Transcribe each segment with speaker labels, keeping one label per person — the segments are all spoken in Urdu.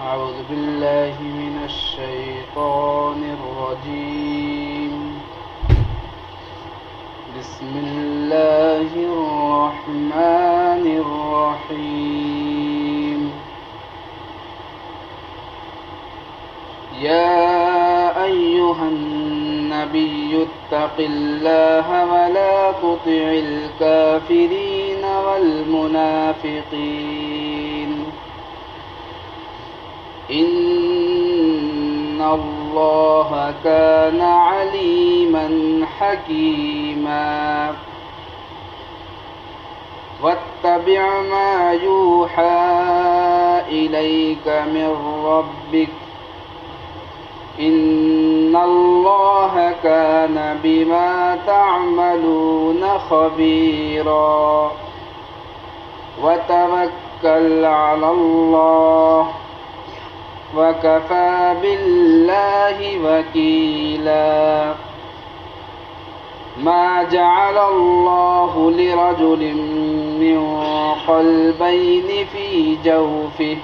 Speaker 1: أعوذ بالله من الشيطان الرجيم. بسم الله الرحمن الرحيم. يا أيها النبي اتق الله ولا تطع الكافرين والمنافقين إن الله كان عليما حكيما. واتبع ما يوحى إليك من ربك إن الله كان بما تعملون خبيرا. وتوكل على الله وكفى بالله وكيلا. ما جعل الله لرجل من قلبين في جوفه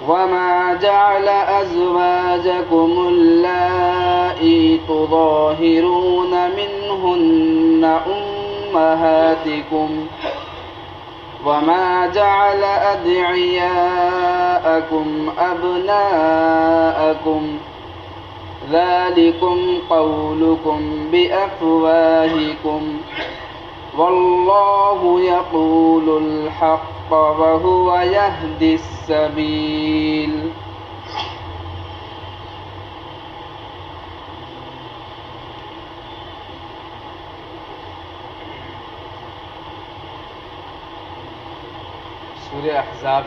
Speaker 1: وما جعل أزواجكم اللائي تظاهرون منهن أمهاتكم وما جعل أدعياءكم أبناءكم ذلكم قولكم بأفواهكم والله يقول الحق وهو يهدي السبيل. سورہ احزاب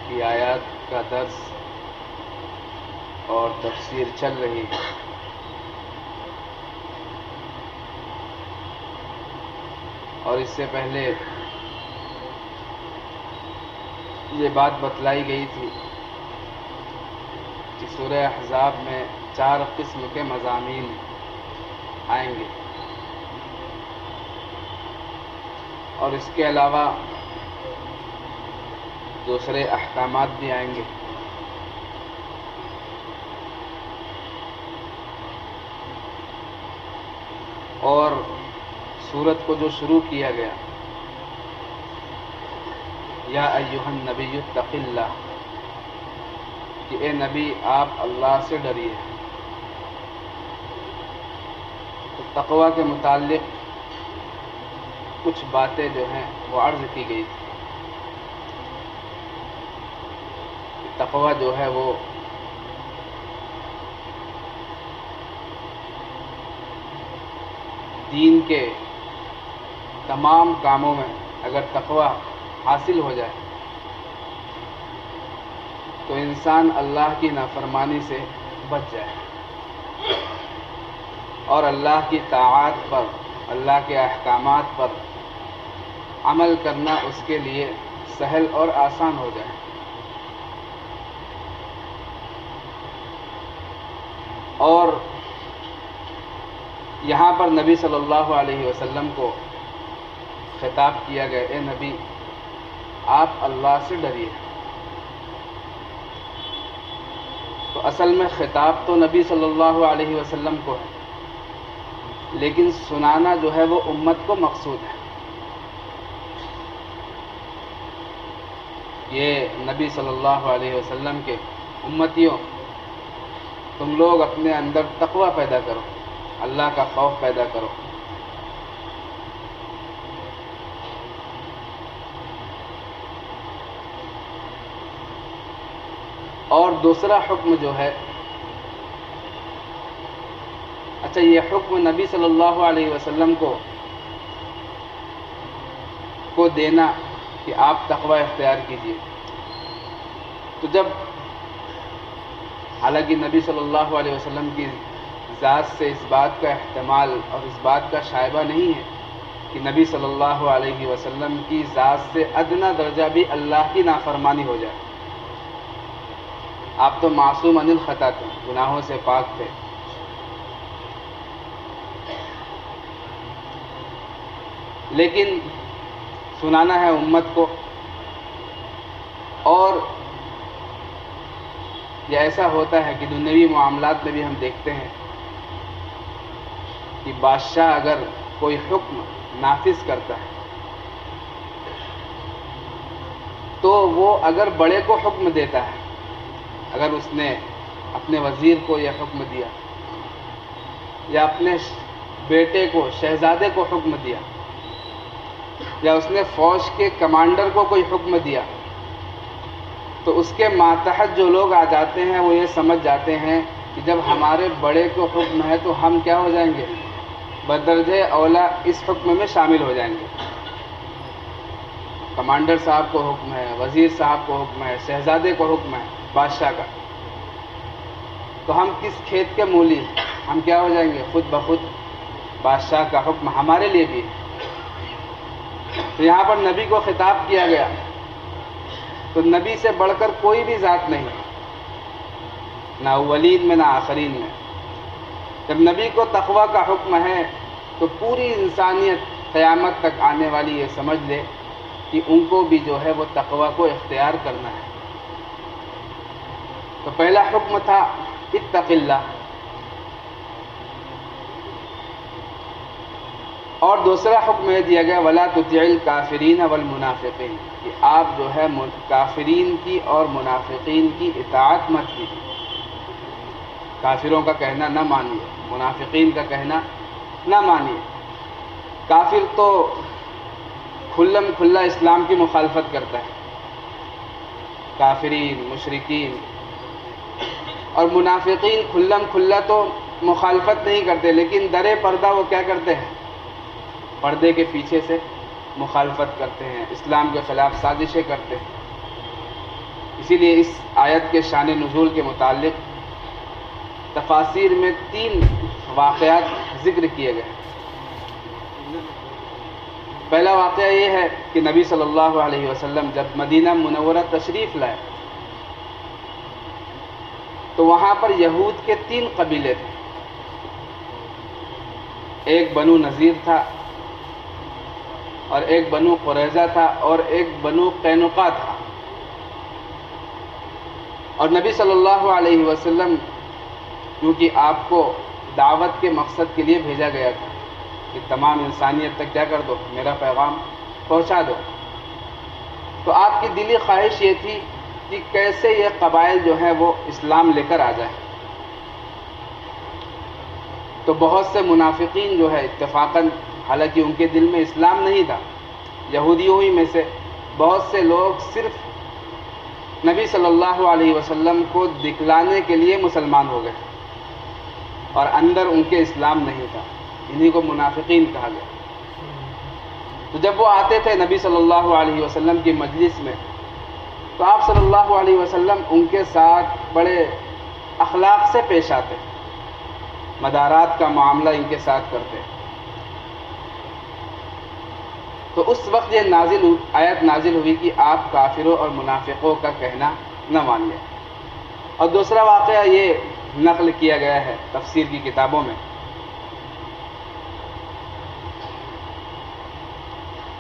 Speaker 1: کی آیات کا درس اور تفسیر چل رہی ہے. اور اس سے پہلے یہ بات بتلائی گئی تھی کہ سورہ احزاب میں 4 قسم کے مضامین آئیں گے اور اس کے علاوہ دوسرے احکامات بھی آئیں گے. اور سورت کو جو شروع کیا گیا یا ایھا النبی اتق اللہ، کہ اے نبی آپ اللہ سے ڈریے. تو تقوی کے متعلق کچھ باتیں جو ہیں وہ عرض کی گئی تھی. تقوی جو ہے وہ دین کے تمام کاموں میں اگر تقوی حاصل ہو جائے تو انسان اللہ کی نافرمانی سے بچ جائے اور اللہ کی طاعات پر، اللہ کے احکامات پر عمل کرنا اس کے لیے سہل اور آسان ہو جائے. اور یہاں پر نبی صلی اللہ علیہ وسلم کو خطاب کیا گیا، اے نبی آپ اللہ سے ڈریے. تو اصل میں خطاب تو نبی صلی اللہ علیہ وسلم کو ہے، لیکن سنانا جو ہے وہ امت کو مقصود ہے. یہ نبی صلی اللہ علیہ وسلم کے امتیوں، تم لوگ اپنے اندر تقوی پیدا کرو، اللہ کا خوف پیدا کرو. اور دوسرا حکم جو ہے، اچھا یہ حکم نبی صلی اللہ علیہ وسلم کو دینا کہ آپ تقوی اختیار کیجیے. تو جب حالانکہ نبی صلی اللہ علیہ وسلم کی ذات سے اس بات کا احتمال اور اس بات کا شائبہ نہیں ہے کہ نبی صلی اللہ علیہ وسلم کی ذات سے ادنا درجہ بھی اللہ کی نافرمانی ہو جائے. آپ تو معصوم عن الخطا تھے، گناہوں سے پاک تھے. لیکن سنانا ہے امت کو. اور یہ ایسا ہوتا ہے کہ دنیوی معاملات میں بھی ہم دیکھتے ہیں کہ بادشاہ اگر کوئی حکم نافذ کرتا ہے تو وہ اگر بڑے کو حکم دیتا ہے، اگر اس نے اپنے وزیر کو یہ حکم دیا یا اپنے بیٹے کو، شہزادے کو حکم دیا، یا اس نے فوج کے کمانڈر کو کوئی حکم دیا، تو اس کے ماتحت جو لوگ آ جاتے ہیں وہ یہ سمجھ جاتے ہیں کہ جب ہمارے بڑے کو حکم ہے تو ہم کیا ہو جائیں گے؟ بدرجہ اولا اس حکم میں شامل ہو جائیں گے. کمانڈر صاحب کو حکم ہے، وزیر صاحب کو حکم ہے، شہزادے کو حکم ہے بادشاہ کا، تو ہم کس کھیت کے مولی ہیں؟ ہم کیا ہو جائیں گے؟ خود بخود بادشاہ کا حکم ہمارے لیے بھی ہے. تو یہاں پر نبی کو خطاب کیا گیا، تو نبی سے بڑھ کر کوئی بھی ذات نہیں، نہ اولین میں نہ آخرین میں. جب نبی کو تقویٰ کا حکم ہے تو پوری انسانیت قیامت تک آنے والی یہ سمجھ لے کہ ان کو بھی جو ہے وہ تقویٰ کو اختیار کرنا ہے. تو پہلا حکم تھا اتق اللہ، اور دوسرا حکم یہ دیا گیا ولا تطع الکافرین والمنافقین، کہ آپ جو ہے کافرین کی اور منافقین کی اطاعت مت کیجیے. کافروں کا کہنا نہ مانیے، منافقین کا کہنا نہ مانیے. کافر تو کھلم کھلا اسلام کی مخالفت کرتا ہے، کافرین، مشرکین. اور منافقین کھلم کھلا تو مخالفت نہیں کرتے، لیکن درِ پردہ وہ کیا کرتے ہیں؟ پردے کے پیچھے سے مخالفت کرتے ہیں، اسلام کے خلاف سازشیں کرتے ہیں. اسی لیے اس آیت کے شان نزول کے متعلق تفاسیر میں 3 واقعات ذکر کیے گئے. پہلا واقعہ یہ ہے کہ نبی صلی اللہ علیہ وسلم جب مدینہ منورہ تشریف لائے تو وہاں پر یہود کے 3 قبیلے تھے. ایک بنو نذیر تھا، اور ایک بنو قریظہ تھا، اور ایک بنو قینقاع تھا. اور نبی صلی اللہ علیہ وسلم کیونکہ آپ کو دعوت کے مقصد کے لیے بھیجا گیا تھا کہ تمام انسانیت تک کیا کر دو، میرا پیغام پہنچا دو، تو آپ کی دلی خواہش یہ تھی کہ کیسے یہ قبائل جو ہیں وہ اسلام لے کر آ جائیں. تو بہت سے منافقین جو ہے اتفاقاً، حالانکہ ان کے دل میں اسلام نہیں تھا، یہودیوں ہی میں سے بہت سے لوگ صرف نبی صلی اللہ علیہ وسلم کو دکھلانے کے لیے مسلمان ہو گئے، اور اندر ان کے اسلام نہیں تھا. انہی کو منافقین کہا گیا. تو جب وہ آتے تھے نبی صلی اللہ علیہ وسلم کی مجلس میں تو آپ صلی اللہ علیہ وسلم ان کے ساتھ بڑے اخلاق سے پیش آتے، مدارات کا معاملہ ان کے ساتھ کرتے. تو اس وقت یہ آیت نازل ہوئی کہ آپ کافروں اور منافقوں کا کہنا نہ مانیے. اور دوسرا واقعہ یہ نقل کیا گیا ہے تفسیر کی کتابوں میں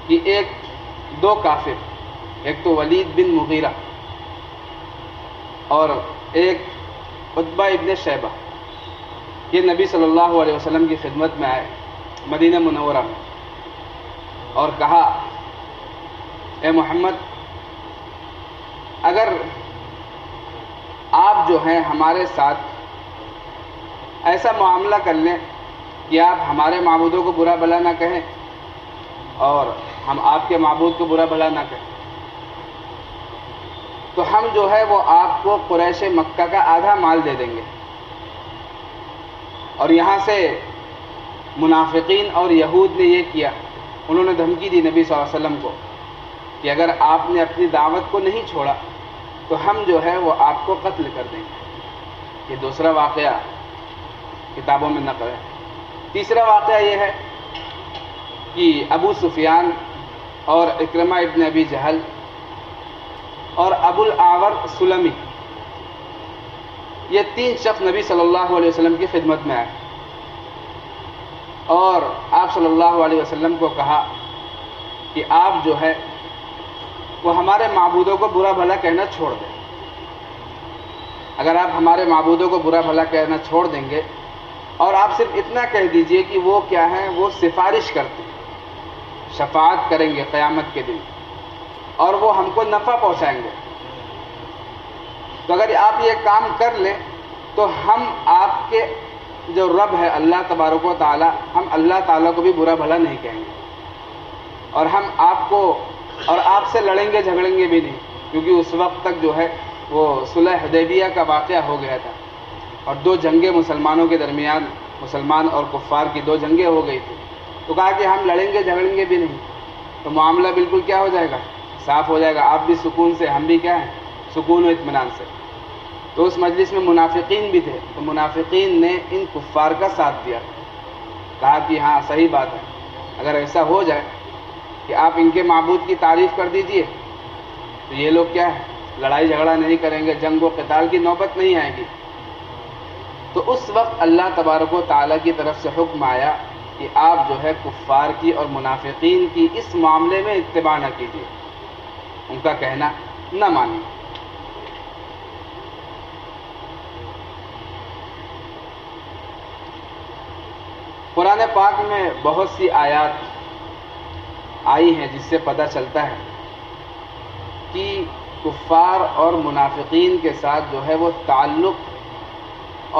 Speaker 1: کہ 2 کافر، ایک تو ولید بن مغیرہ اور ایک عتبہ ابن شیبہ، یہ نبی صلی اللہ علیہ وسلم کی خدمت میں آئے مدینہ منورہ میں اور کہا اے محمد، اگر آپ جو ہیں ہمارے ساتھ ایسا معاملہ کر لیں کہ آپ ہمارے معبودوں کو برا بھلا نہ کہیں اور ہم آپ کے معبود کو برا بھلا نہ کہیں، تو ہم جو ہے وہ آپ کو قریش مکہ کا آدھا مال دے دیں گے. اور یہاں سے منافقین اور یہود نے یہ کیا، انہوں نے دھمکی دی نبی صلی اللہ علیہ وسلم کو کہ اگر آپ نے اپنی دعوت کو نہیں چھوڑا تو ہم جو ہے وہ آپ کو قتل کر دیں گے. یہ دوسرا واقعہ کتابوں میں نقل ہے. تیسرا واقعہ یہ ہے کہ ابو سفیان اور اکرمہ ابن ابی جہل اور ابو الاعور سلمی، یہ 3 شخص نبی صلی اللہ علیہ وسلم کی خدمت میں آئے اور آپ صلی اللہ علیہ وسلم کو کہا کہ آپ جو ہے وہ ہمارے معبودوں کو برا بھلا کہنا چھوڑ دیں. اگر آپ ہمارے معبودوں کو برا بھلا کہنا چھوڑ دیں گے اور آپ صرف اتنا کہہ دیجئے کہ وہ کیا ہیں، وہ سفارش کرتے ہیں، شفاعت کریں گے قیامت کے دن اور وہ ہم کو نفع پہنچائیں گے، تو اگر آپ یہ کام کر لیں تو ہم آپ کے جو رب ہے اللہ تبارک و تعالی، ہم اللہ تعالیٰ کو بھی برا بھلا نہیں کہیں گے، اور ہم آپ کو اور آپ سے لڑیں گے جھگڑیں گے بھی نہیں، کیونکہ اس وقت تک جو ہے وہ صلح حدیبیہ کا واقعہ ہو گیا تھا اور 2 جنگیں مسلمانوں کے درمیان، مسلمان اور کفار کی 2 جنگیں ہو گئی تھی. تو کہا کہ ہم لڑیں گے جھگڑیں گے بھی نہیں، تو معاملہ بالکل کیا ہو جائے گا، صاف ہو جائے گا، آپ بھی سکون سے، ہم بھی کیا ہیں، سکون و اطمینان سے. تو اس مجلس میں منافقین بھی تھے، تو منافقین نے ان کفار کا ساتھ دیا، کہا کہ ہاں صحیح بات ہے، اگر ایسا ہو جائے کہ آپ ان کے معبود کی تعریف کر دیجئے تو یہ لوگ کیا ہے، لڑائی جھگڑا نہیں کریں گے، جنگ و قتال کی نوبت نہیں آئے گی. تو اس وقت اللہ تبارک و تعالیٰ کی طرف سے حکم آیا کہ آپ جو ہے کفار کی اور منافقین کی اس معاملے میں اتباع نہ کیجیے، ان کا کہنا نہ مانیے. قرآن پاک میں بہت سی آیات آئی ہیں جس سے پتہ چلتا ہے کہ کفار اور منافقین کے ساتھ جو ہے وہ تعلق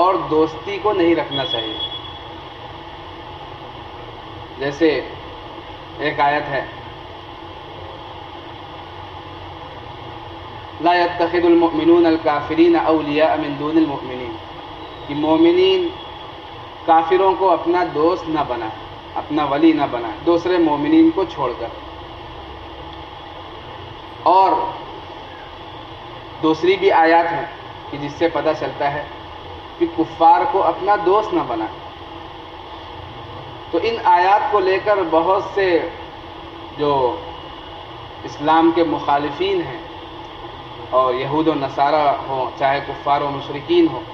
Speaker 1: اور دوستی کو نہیں رکھنا چاہیے. جیسے ایک آیت ہے، لا يتخذ المؤمنون الكافرین اولیاء من دون المؤمنین، کہ مومنین کافروں کو اپنا دوست نہ بنائے، اپنا ولی نہ بنائے دوسرے مومنین کو چھوڑ کر. اور دوسری بھی آیات ہیں کہ جس سے پتہ چلتا ہے کہ کفار کو اپنا دوست نہ بنائے. تو ان آیات کو لے کر بہت سے جو اسلام کے مخالفین ہیں، اور یہود و نصارہ ہوں چاہے کفار و مشرکین ہوں،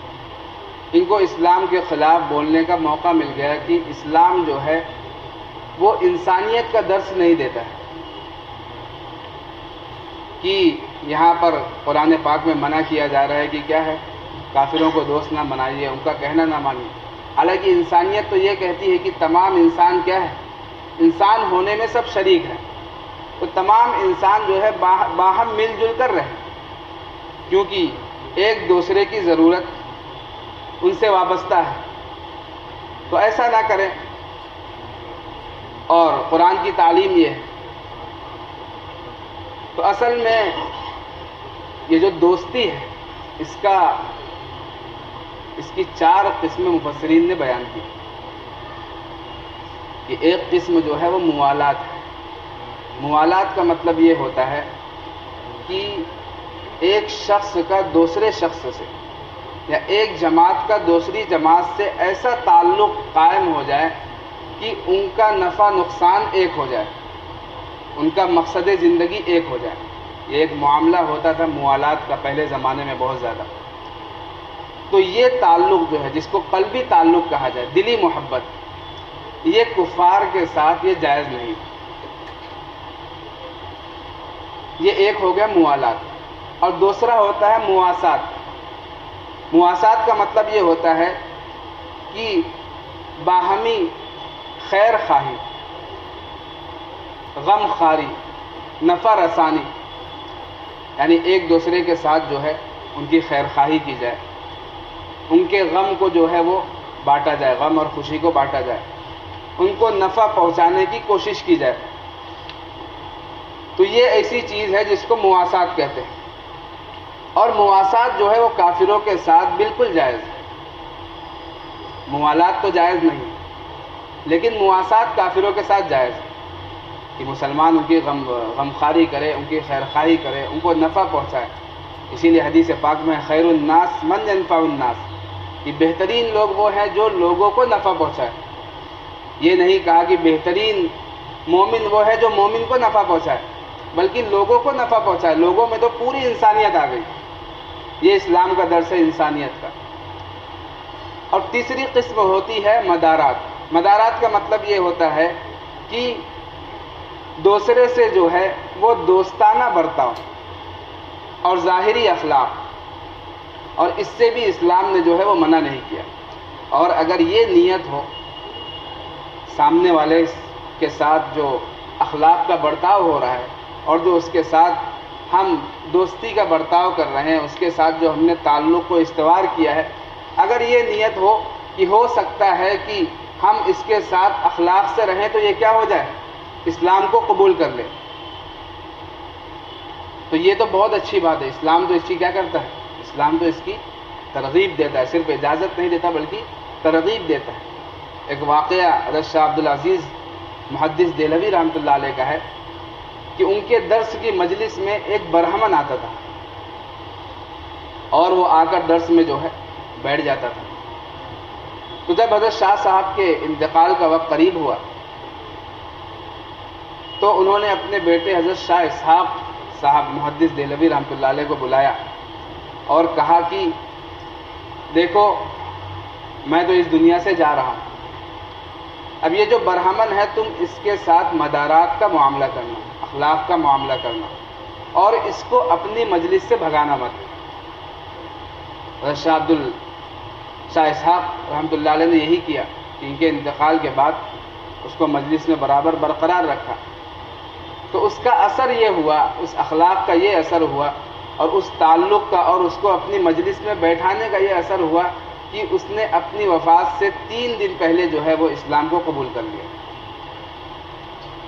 Speaker 1: ان کو اسلام کے خلاف بولنے کا موقع مل گیا کہ اسلام جو ہے وہ انسانیت کا درس نہیں دیتا ہے، کہ یہاں پر قرآن پاک میں منع کیا جا رہا ہے کہ کیا ہے، کافروں کو دوست نہ بنائیے، ان کا کہنا نہ مانیے. حالانکہ انسانیت تو یہ کہتی ہے کہ تمام انسان کیا ہے، انسان ہونے میں سب شریک ہیں، تو تمام انسان جو ہے باہم مل جل کر رہیں، کیونکہ ایک دوسرے کی ضرورت ان سے وابستہ ہے. تو ایسا نہ کریں. اور قرآن کی تعلیم یہ ہے. تو اصل میں یہ جو دوستی ہے اس کی 4 قسمیں مفسرین نے بیان کی. کہ ایک قسم جو ہے وہ موالات ہے. موالات کا مطلب یہ ہوتا ہے کہ ایک شخص کا دوسرے شخص سے یا ایک جماعت کا دوسری جماعت سے ایسا تعلق قائم ہو جائے کہ ان کا نفع نقصان ایک ہو جائے، ان کا مقصد زندگی ایک ہو جائے. یہ ایک معاملہ ہوتا تھا موالات کا پہلے زمانے میں بہت زیادہ. تو یہ تعلق جو ہے جس کو قلبی تعلق کہا جائے، دلی محبت، یہ کفار کے ساتھ یہ جائز نہیں. یہ ایک ہو گیا موالات. اور دوسرا ہوتا ہے مواسات. مواسات کا مطلب یہ ہوتا ہے کہ باہمی خیر خواہی، غم خواری، نفع رسانی، یعنی ایک دوسرے کے ساتھ جو ہے ان کی خیر خواہی کی جائے، ان کے غم کو جو ہے وہ بانٹا جائے، غم اور خوشی کو بانٹا جائے، ان کو نفع پہنچانے کی کوشش کی جائے. تو یہ ایسی چیز ہے جس کو مواسات کہتے ہیں. اور مواسات جو ہے وہ کافروں کے ساتھ بالکل جائز ہے. موالات تو جائز نہیں، لیکن مواسات کافروں کے ساتھ جائز ہے کہ مسلمان ان کی غم خواری کرے، ان کی خیر خواہی کرے، ان کو نفع پہنچائے. اسی لیے حدیث پاک میں خیر الناس من ينفع الناس، کہ بہترین لوگ وہ ہیں جو لوگوں کو نفع پہنچائے. یہ نہیں کہا کہ بہترین مومن وہ ہے جو مومن کو نفع پہنچائے، بلکہ لوگوں کو نفع پہنچائے. لوگوں میں تو پوری انسانیت آ گئی. یہ اسلام کا درس ہے انسانیت کا. اور تیسری قسم ہوتی ہے مدارات. مدارات کا مطلب یہ ہوتا ہے کہ دوسرے سے جو ہے وہ دوستانہ برتاؤ اور ظاہری اخلاق، اور اس سے بھی اسلام نے جو ہے وہ منع نہیں کیا. اور اگر یہ نیت ہو سامنے والے کے ساتھ جو اخلاق کا برتاؤ ہو رہا ہے اور جو اس کے ساتھ ہم دوستی کا برتاؤ کر رہے ہیں، اس کے ساتھ جو ہم نے تعلق کو استوار کیا ہے، اگر یہ نیت ہو کہ ہو سکتا ہے کہ ہم اس کے ساتھ اخلاق سے رہیں تو یہ کیا ہو جائے، اسلام کو قبول کر لیں، تو یہ تو بہت اچھی بات ہے. اسلام تو اس کی کیا کرتا ہے؟ اسلام تو اس کی ترغیب دیتا ہے، صرف اجازت نہیں دیتا بلکہ ترغیب دیتا ہے. ایک واقعہ حضرت شاہ عبد العزیز محدث دہلوی رحمۃ اللہ علیہ کا ہے کہ ان کے درس کی مجلس میں ایک برہمن آتا تھا اور وہ آ کر درس میں جو ہے بیٹھ جاتا تھا. تو جب حضرت شاہ صاحب کے انتقال کا وقت قریب ہوا تو انہوں نے اپنے بیٹے حضرت شاہ اسحاق صاحب محدث دہلوی رحمۃ اللہ علیہ کو بلایا اور کہا کہ دیکھو میں تو اس دنیا سے جا رہا ہوں، اب یہ جو برہمن ہے تم اس کے ساتھ مدارات کا معاملہ کرنا، اخلاق کا معاملہ کرنا، اور اس کو اپنی مجلس سے بھگانا مت. شاہ اسحاق رحمۃ اللہ علیہ نے یہی کیا کہ ان کے انتقال کے بعد اس کو مجلس میں برابر برقرار رکھا. تو اس کا اثر یہ ہوا، اس اخلاق کا یہ اثر ہوا، اور اس تعلق کا اور اس کو اپنی مجلس میں بیٹھانے کا یہ اثر ہوا کہ اس نے اپنی وفات سے 3 دن پہلے جو ہے وہ اسلام کو قبول کر لیا.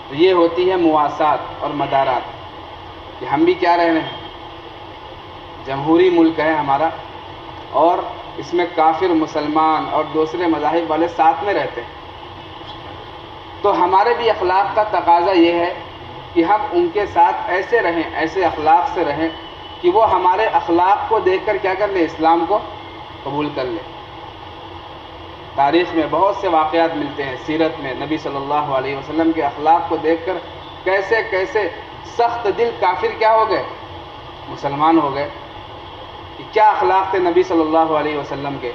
Speaker 1: تو یہ ہوتی ہے مواسات اور مدارات. کہ ہم بھی کیا رہ رہے ہیں، جمہوری ملک ہے ہمارا، اور اس میں کافر مسلمان اور دوسرے مذاہب والے ساتھ میں رہتے ہیں، تو ہمارے بھی اخلاق کا تقاضا یہ ہے کہ ہم ان کے ساتھ ایسے رہیں، ایسے اخلاق سے رہیں کہ وہ ہمارے اخلاق کو دیکھ کر کیا کر لیں، اسلام کو قبول کر لیں. تاریخ میں بہت سے واقعات ملتے ہیں، سیرت میں نبی صلی اللہ علیہ وسلم کے اخلاق کو دیکھ کر کیسے کیسے سخت دل کافر کیا ہو گئے، مسلمان ہو گئے. کہ کیا اخلاق تھے نبی صلی اللہ علیہ وسلم کے،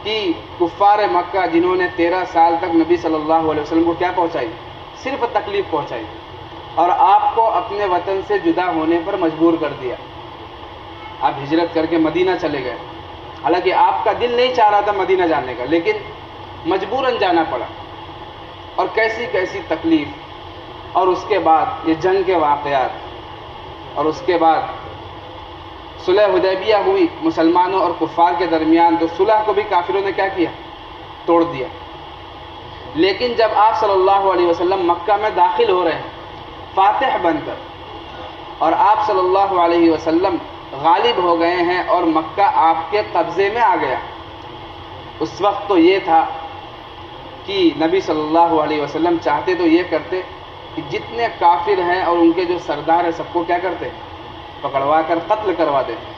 Speaker 1: کہ کفار مکہ جنہوں نے 13 سال تک نبی صلی اللہ علیہ وسلم کو کیا پہنچائی، صرف تکلیف پہنچائی، اور آپ کو اپنے وطن سے جدا ہونے پر مجبور کر دیا. آپ ہجرت کر کے مدینہ چلے گئے، حالانکہ آپ کا دل نہیں چاہ رہا تھا مدینہ جانے کا، لیکن مجبوراً جانا پڑا. اور کیسی کیسی تکلیف، اور اس کے بعد یہ جنگ کے واقعات، اور اس کے بعد صلح حدیبیہ ہوئی مسلمانوں اور کفار کے درمیان، تو صلح کو بھی کافروں نے کیا کیا، توڑ دیا. لیکن جب آپ صلی اللہ علیہ وسلم مکہ میں داخل ہو رہے ہیں فاتح بن کر، اور آپ صلی اللہ علیہ وسلم غالب ہو گئے ہیں اور مکہ آپ کے قبضے میں آ گیا، اس وقت تو یہ تھا کہ نبی صلی اللہ علیہ وسلم چاہتے تو یہ کرتے کہ جتنے کافر ہیں اور ان کے جو سردار ہیں سب کو کیا کرتے، پکڑوا کر قتل کروا دیتے.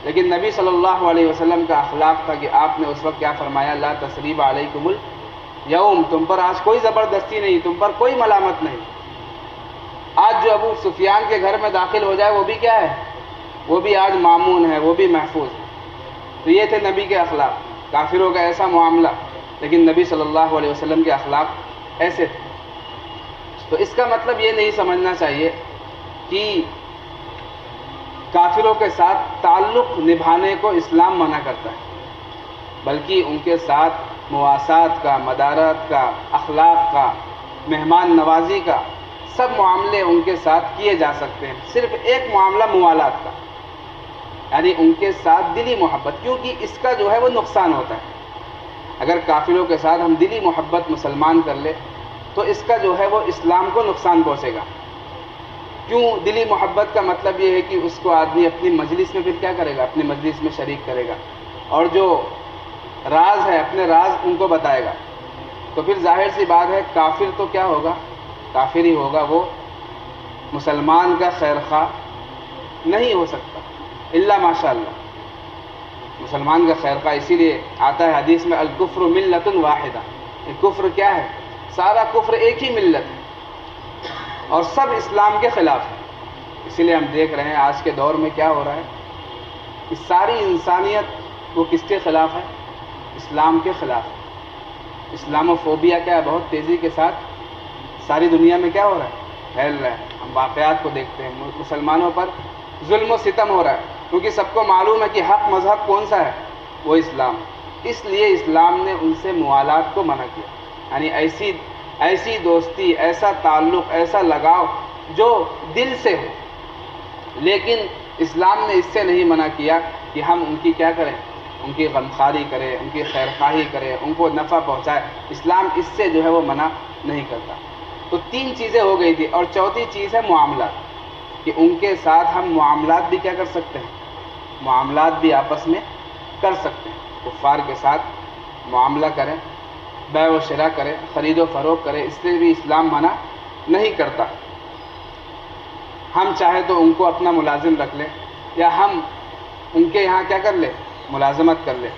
Speaker 1: لیکن نبی صلی اللہ علیہ وسلم کا اخلاق تھا کہ آپ نے اس وقت کیا فرمایا، لا تثریب علیکم الیوم، تم پر آج کوئی زبردستی نہیں، تم پر کوئی ملامت نہیں. آج جو ابو سفیان کے گھر میں داخل ہو جائے وہ بھی کیا ہے، وہ بھی آج مامون ہے، وہ بھی محفوظ ہے. تو یہ تھے نبی کے اخلاق. کافروں کا ایسا معاملہ، لیکن نبی صلی اللہ علیہ وسلم کے اخلاق ایسے تھے. تو اس کا مطلب یہ نہیں سمجھنا چاہیے کہ کافروں کے ساتھ تعلق نبھانے کو اسلام منع کرتا ہے، بلکہ ان کے ساتھ مواسات کا، مدارات کا، اخلاق کا، مہمان نوازی کا، سب معاملے ان کے ساتھ کیے جا سکتے ہیں. صرف ایک معاملہ موالات کا، یعنی ان کے ساتھ دلی محبت، کیونکہ اس کا جو ہے وہ نقصان ہوتا ہے. اگر کافروں کے ساتھ ہم دلی محبت مسلمان کر لیں تو اس کا جو ہے وہ اسلام کو نقصان پہنچے گا. کیوں؟ دلی محبت کا مطلب یہ ہے کہ اس کو آدمی اپنی مجلس میں پھر کیا کرے گا، اپنی مجلس میں شریک کرے گا، اور جو راز ہے اپنے راز ان کو بتائے گا. تو پھر ظاہر سی بات ہے کافر تو کیا ہوگا، کافر ہی ہوگا، وہ مسلمان کا خیر خواہ نہیں ہو سکتا الا ماشاء اللہ. مسلمان کا خیر خواہ اسی لیے آتا ہے حدیث میں، الکفر ملت واحدہ. یہ کفر کیا ہے، سارا کفر ایک ہی ملت ہے اور سب اسلام کے خلاف ہے. اسی لیے ہم دیکھ رہے ہیں آج کے دور میں کیا ہو رہا ہے کہ ساری انسانیت وہ کس کے خلاف ہے، اسلام کے خلاف ہے. اسلاموفوبیا کیا ہے، بہت تیزی کے ساتھ ساری دنیا میں کیا ہو رہا ہے، پھیل رہا ہے. ہم واقعات کو دیکھتے ہیں, مسلمانوں پر ظلم و ستم ہو رہا ہے, کیونکہ سب کو معلوم ہے کہ حق مذہب کون سا ہے, وہ اسلام. اس لیے اسلام نے ان سے موالات کو منع کیا, یعنی ایسی دوستی, ایسا تعلق, ایسا لگاؤ جو دل سے ہو. لیکن اسلام نے اس سے نہیں منع کیا کہ ہم ان کی کیا کریں, ان کی غمخواری کریں, ان کی خیرخواہی کریں, ان کو نفع پہنچائے. اسلام اس سے جو ہے وہ منع نہیں کرتا. تو 3 چیزیں ہو گئی تھی, اور چوتھی چیز ہے معاملات, کہ ان کے ساتھ ہم معاملات بھی کیا کر سکتے ہیں, معاملات بھی آپس میں کر سکتے ہیں. کفار کے ساتھ معاملہ کریں, بیع و شراء کریں, خرید و فروخت کریں, اس سے بھی اسلام منع نہیں کرتا. ہم چاہے تو ان کو اپنا ملازم رکھ لیں, یا ہم ان کے یہاں کیا کر لیں, ملازمت کر لیں.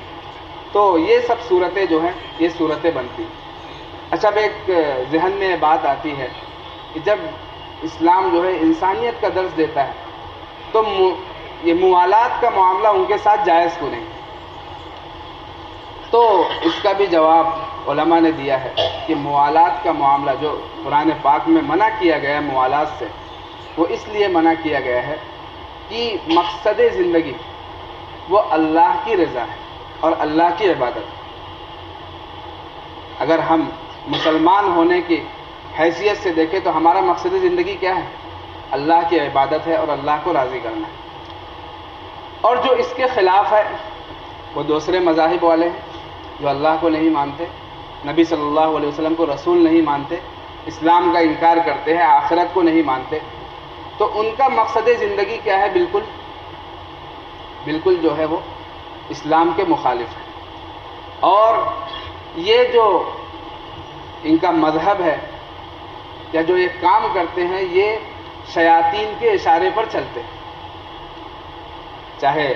Speaker 1: تو یہ سب صورتیں جو ہیں یہ صورتیں بنتی. اچھا, اب ایک ذہن میں بات آتی ہے کہ جب اسلام جو ہے انسانیت کا درس دیتا ہے تو یہ موالات کا معاملہ ان کے ساتھ جائز کیوں نہیں؟ تو اس کا بھی جواب علماء نے دیا ہے کہ موالات کا معاملہ جو قرآن پاک میں منع کیا گیا ہے موالات سے, وہ اس لیے منع کیا گیا ہے کہ مقصد زندگی وہ اللہ کی رضا ہے اور اللہ کی عبادت. اگر ہم مسلمان ہونے کی حیثیت سے دیکھیں تو ہمارا مقصد زندگی کیا ہے, اللہ کی عبادت ہے اور اللہ کو راضی کرنا ہے. اور جو اس کے خلاف ہے وہ دوسرے مذاہب والے ہیں جو اللہ کو نہیں مانتے, نبی صلی اللہ علیہ وسلم کو رسول نہیں مانتے, اسلام کا انکار کرتے ہیں, آخرت کو نہیں مانتے. تو ان کا مقصد زندگی کیا ہے, بالکل جو ہے وہ اسلام کے مخالف ہے. اور یہ جو ان کا مذہب ہے یا جو یہ کام کرتے ہیں یہ شیاطین کے اشارے پر چلتے ہیں. چاہے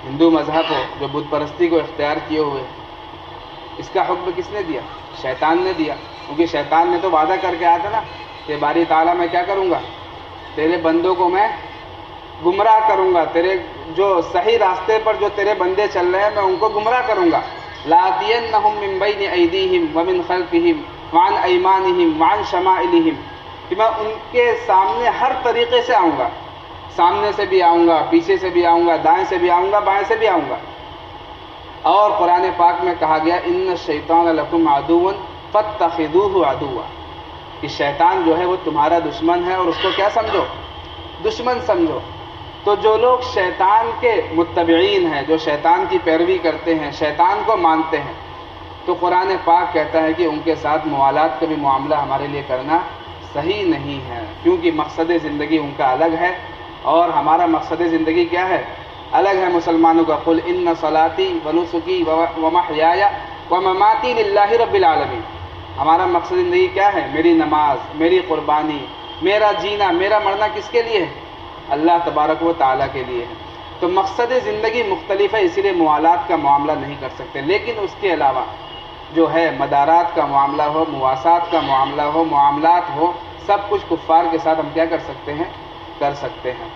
Speaker 1: ہندو مذہب ہو جو بت پرستی کو اختیار کیے ہوئے, اس کا حکم کس نے دیا, شیطان نے دیا. کیونکہ شیطان نے تو وعدہ کر کے آیا تھا نا کہ باری تعالیٰ میں کیا کروں گا, تیرے بندوں کو میں گمراہ کروں گا, تیرے جو صحیح راستے پر جو تیرے بندے چل رہے ہیں میں ان کو گمراہ کروں گا. لَآتِيَنَّهُم مِّن بَيْنِ أَيْدِيهِمْ وَمِنْ خَلْفِهِمْ وَعَنْ أَيْمَانِهِمْ وَعَنْ شَمَائِلِهِمْ, کہ میں ان کے سامنے ہر طریقے سے آؤں گا, سامنے سے بھی آؤں گا, پیچھے سے بھی آؤں گا, دائیں سے بھی آؤں گا, بائیں سے بھی آؤں گا. اور قرآن پاک میں کہا گیا إِنَّ الشَّيْطَانَ لَكُمْ عَدُوٌّ فَاتَّخِذُوهُ عَدُوًّا, کہ شیطان جو ہے وہ تمہارا دشمن ہے اور اس کو کیا سمجھو, دشمن سمجھو. تو جو لوگ شیطان کے متبعین ہیں, جو شیطان کی پیروی کرتے ہیں, شیطان کو مانتے ہیں, تو قرآن پاک کہتا ہے کہ ان کے ساتھ موالات کا بھی معاملہ ہمارے لیے کرنا صحیح نہیں ہے, کیونکہ مقصد زندگی ان کا الگ ہے اور ہمارا مقصد زندگی کیا ہے, الگ ہے مسلمانوں کا. قل ان صلاتي ونسكي ومحياي ومماتي لله رب العالمین. ہمارا مقصد زندگی کیا ہے, میری نماز, میری قربانی, میرا جینا, میرا مرنا کس کے لیے ہے, اللہ تبارک و تعالیٰ کے لیے ہے. تو مقصد زندگی مختلف ہے, اسی لیے موالات کا معاملہ نہیں کر سکتے. لیکن اس کے علاوہ جو ہے مدارات کا معاملہ ہو, مواسات کا معاملہ ہو, معاملات ہو, سب کچھ کفار کے ساتھ ہم کیا کر سکتے ہیں, کر سکتے ہیں.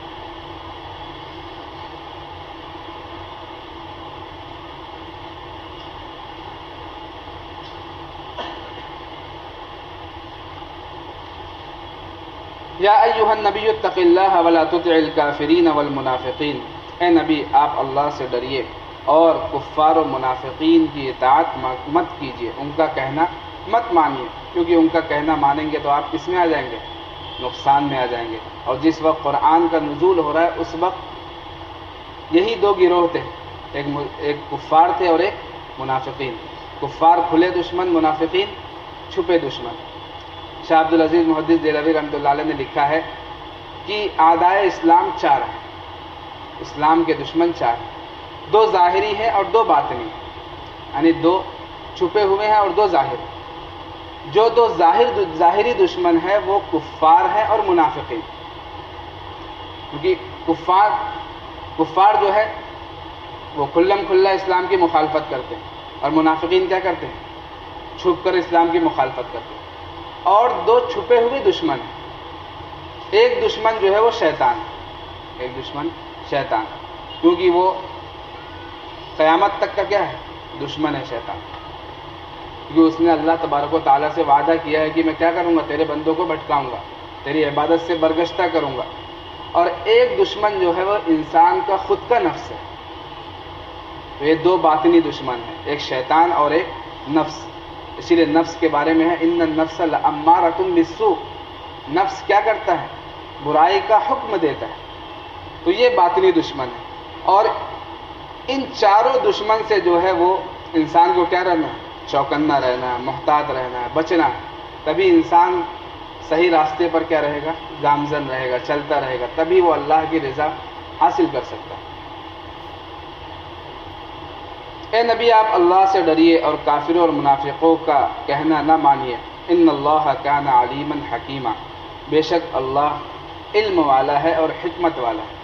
Speaker 1: یا ایھا النبی اتق اللہ ولا تطع الکافرین والمنافقین, اے نبی آپ اللہ سے ڈریے اور کفار و منافقین کی اطاعت مت کیجیے, ان کا کہنا مت مانیے, کیونکہ ان کا کہنا مانیں گے تو آپ کس میں آ جائیں گے, نقصان میں آ جائیں گے. اور جس وقت قرآن کا نزول ہو رہا ہے اس وقت یہی 2 گروہ تھے, ایک کفار تھے اور ایک منافقین. کفار کھلے دشمن, منافقین چھپے دشمن. شاہ عبد العزیز محدث دہلوی رحمۃ اللہ علیہ نے لکھا ہے کہ اعدائے اسلام 4 ہیں, اسلام کے دشمن 4 ہیں, 2 ظاہری ہیں اور 2 باطنی, یعنی 2 چھپے ہوئے ہیں اور 2 ظاہر. جو 2 ظاہری دشمن ہیں وہ کفار ہیں اور منافقین. کیونکہ کفار جو ہے وہ کھلم کھلا اسلام کی مخالفت کرتے ہیں, اور منافقین کیا کرتے ہیں, چھپ کر اسلام کی مخالفت کرتے ہیں. اور 2 چھپے ہوئے دشمن ہیں. ایک دشمن جو ہے وہ شیطان, ایک دشمن شیطان, کیونکہ وہ قیامت تک کا کیا ہے, دشمن ہے شیطان. کیونکہ اس نے اللہ تبارک و تعالیٰ سے وعدہ کیا ہے کہ میں کیا کروں گا, تیرے بندوں کو بھٹکاؤں گا, تیری عبادت سے برگشتہ کروں گا. اور ایک دشمن جو ہے وہ انسان کا خود کا نفس ہے. تو یہ دو باطنی دشمن ہیں، ایک شیطان اور ایک نفس. اسی لیے نفس کے بارے میں ہے ان النفس لامارۃ بالسوء. نفس کیا کرتا ہے؟ برائی کا حکم دیتا ہے. تو یہ باطنی دشمن ہے. اور ان چاروں دشمن سے جو ہے وہ انسان کو کیا رہنا ہے؟ چوکنا رہنا ہے، محتاط رہنا ہے، بچنا ہے. تبھی انسان صحیح راستے پر کیا رہے گا؟ گامزن رہے گا، چلتا رہے گا. تبھی وہ اللہ کی رضا حاصل کر سکتا ہے. اے نبی آپ اللہ سے ڈریے اور کافروں اور منافقوں کا کہنا نہ مانیے. ان اللہ کان علیما حکیما. بے شک اللہ علم والا ہے اور حکمت والا ہے.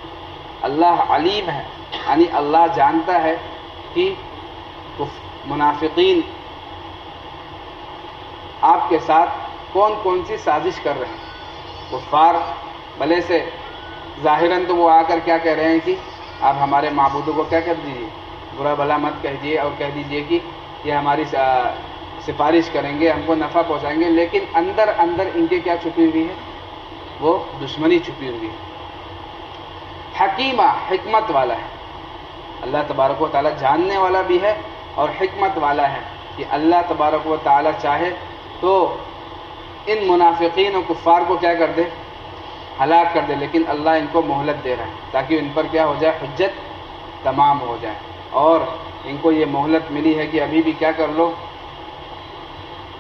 Speaker 1: اللہ علیم ہے، یعنی اللہ جانتا ہے کہ منافقین آپ کے ساتھ کون کون سی سازش کر رہے ہیں. کفار بھلے سے ظاہراً تو وہ آ کر کیا کہہ رہے ہیں کہ آپ ہمارے معبودوں کو کیا کر دیجیے، برا بھلا مت کہیے اور کہہ دیجیے کہ یہ ہماری سفارش کریں گے، ہم کو نفع پہنچائیں گے. لیکن اندر اندر ان کے کیا چھپی ہوئی ہے؟ وہ دشمنی چھپی ہوئی ہے. حکیمہ، حکمت والا ہے. اللہ تبارک و تعالیٰ جاننے والا بھی ہے اور حکمت والا ہے کہ اللہ تبارک و تعالیٰ چاہے تو ان منافقین و کفار کو کیا کر دے؟ ہلاک کر دے. لیکن اللہ ان کو مہلت دے رہا ہے تاکہ ان پر کیا ہو جائے؟ حجت تمام ہو جائے. اور ان کو یہ مہلت ملی ہے کہ ابھی بھی کیا کر لو؟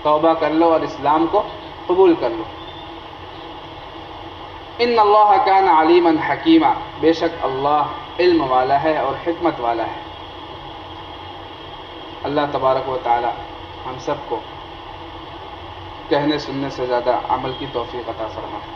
Speaker 1: توبہ کر لو اور اسلام کو قبول کر لو. ان اللہ کان علیما حکیما. بے شک اللہ علم والا ہے اور حکمت والا ہے. اللہ تبارک و تعالی ہم سب کو کہنے سننے سے زیادہ عمل کی توفیق عطا فرمائے.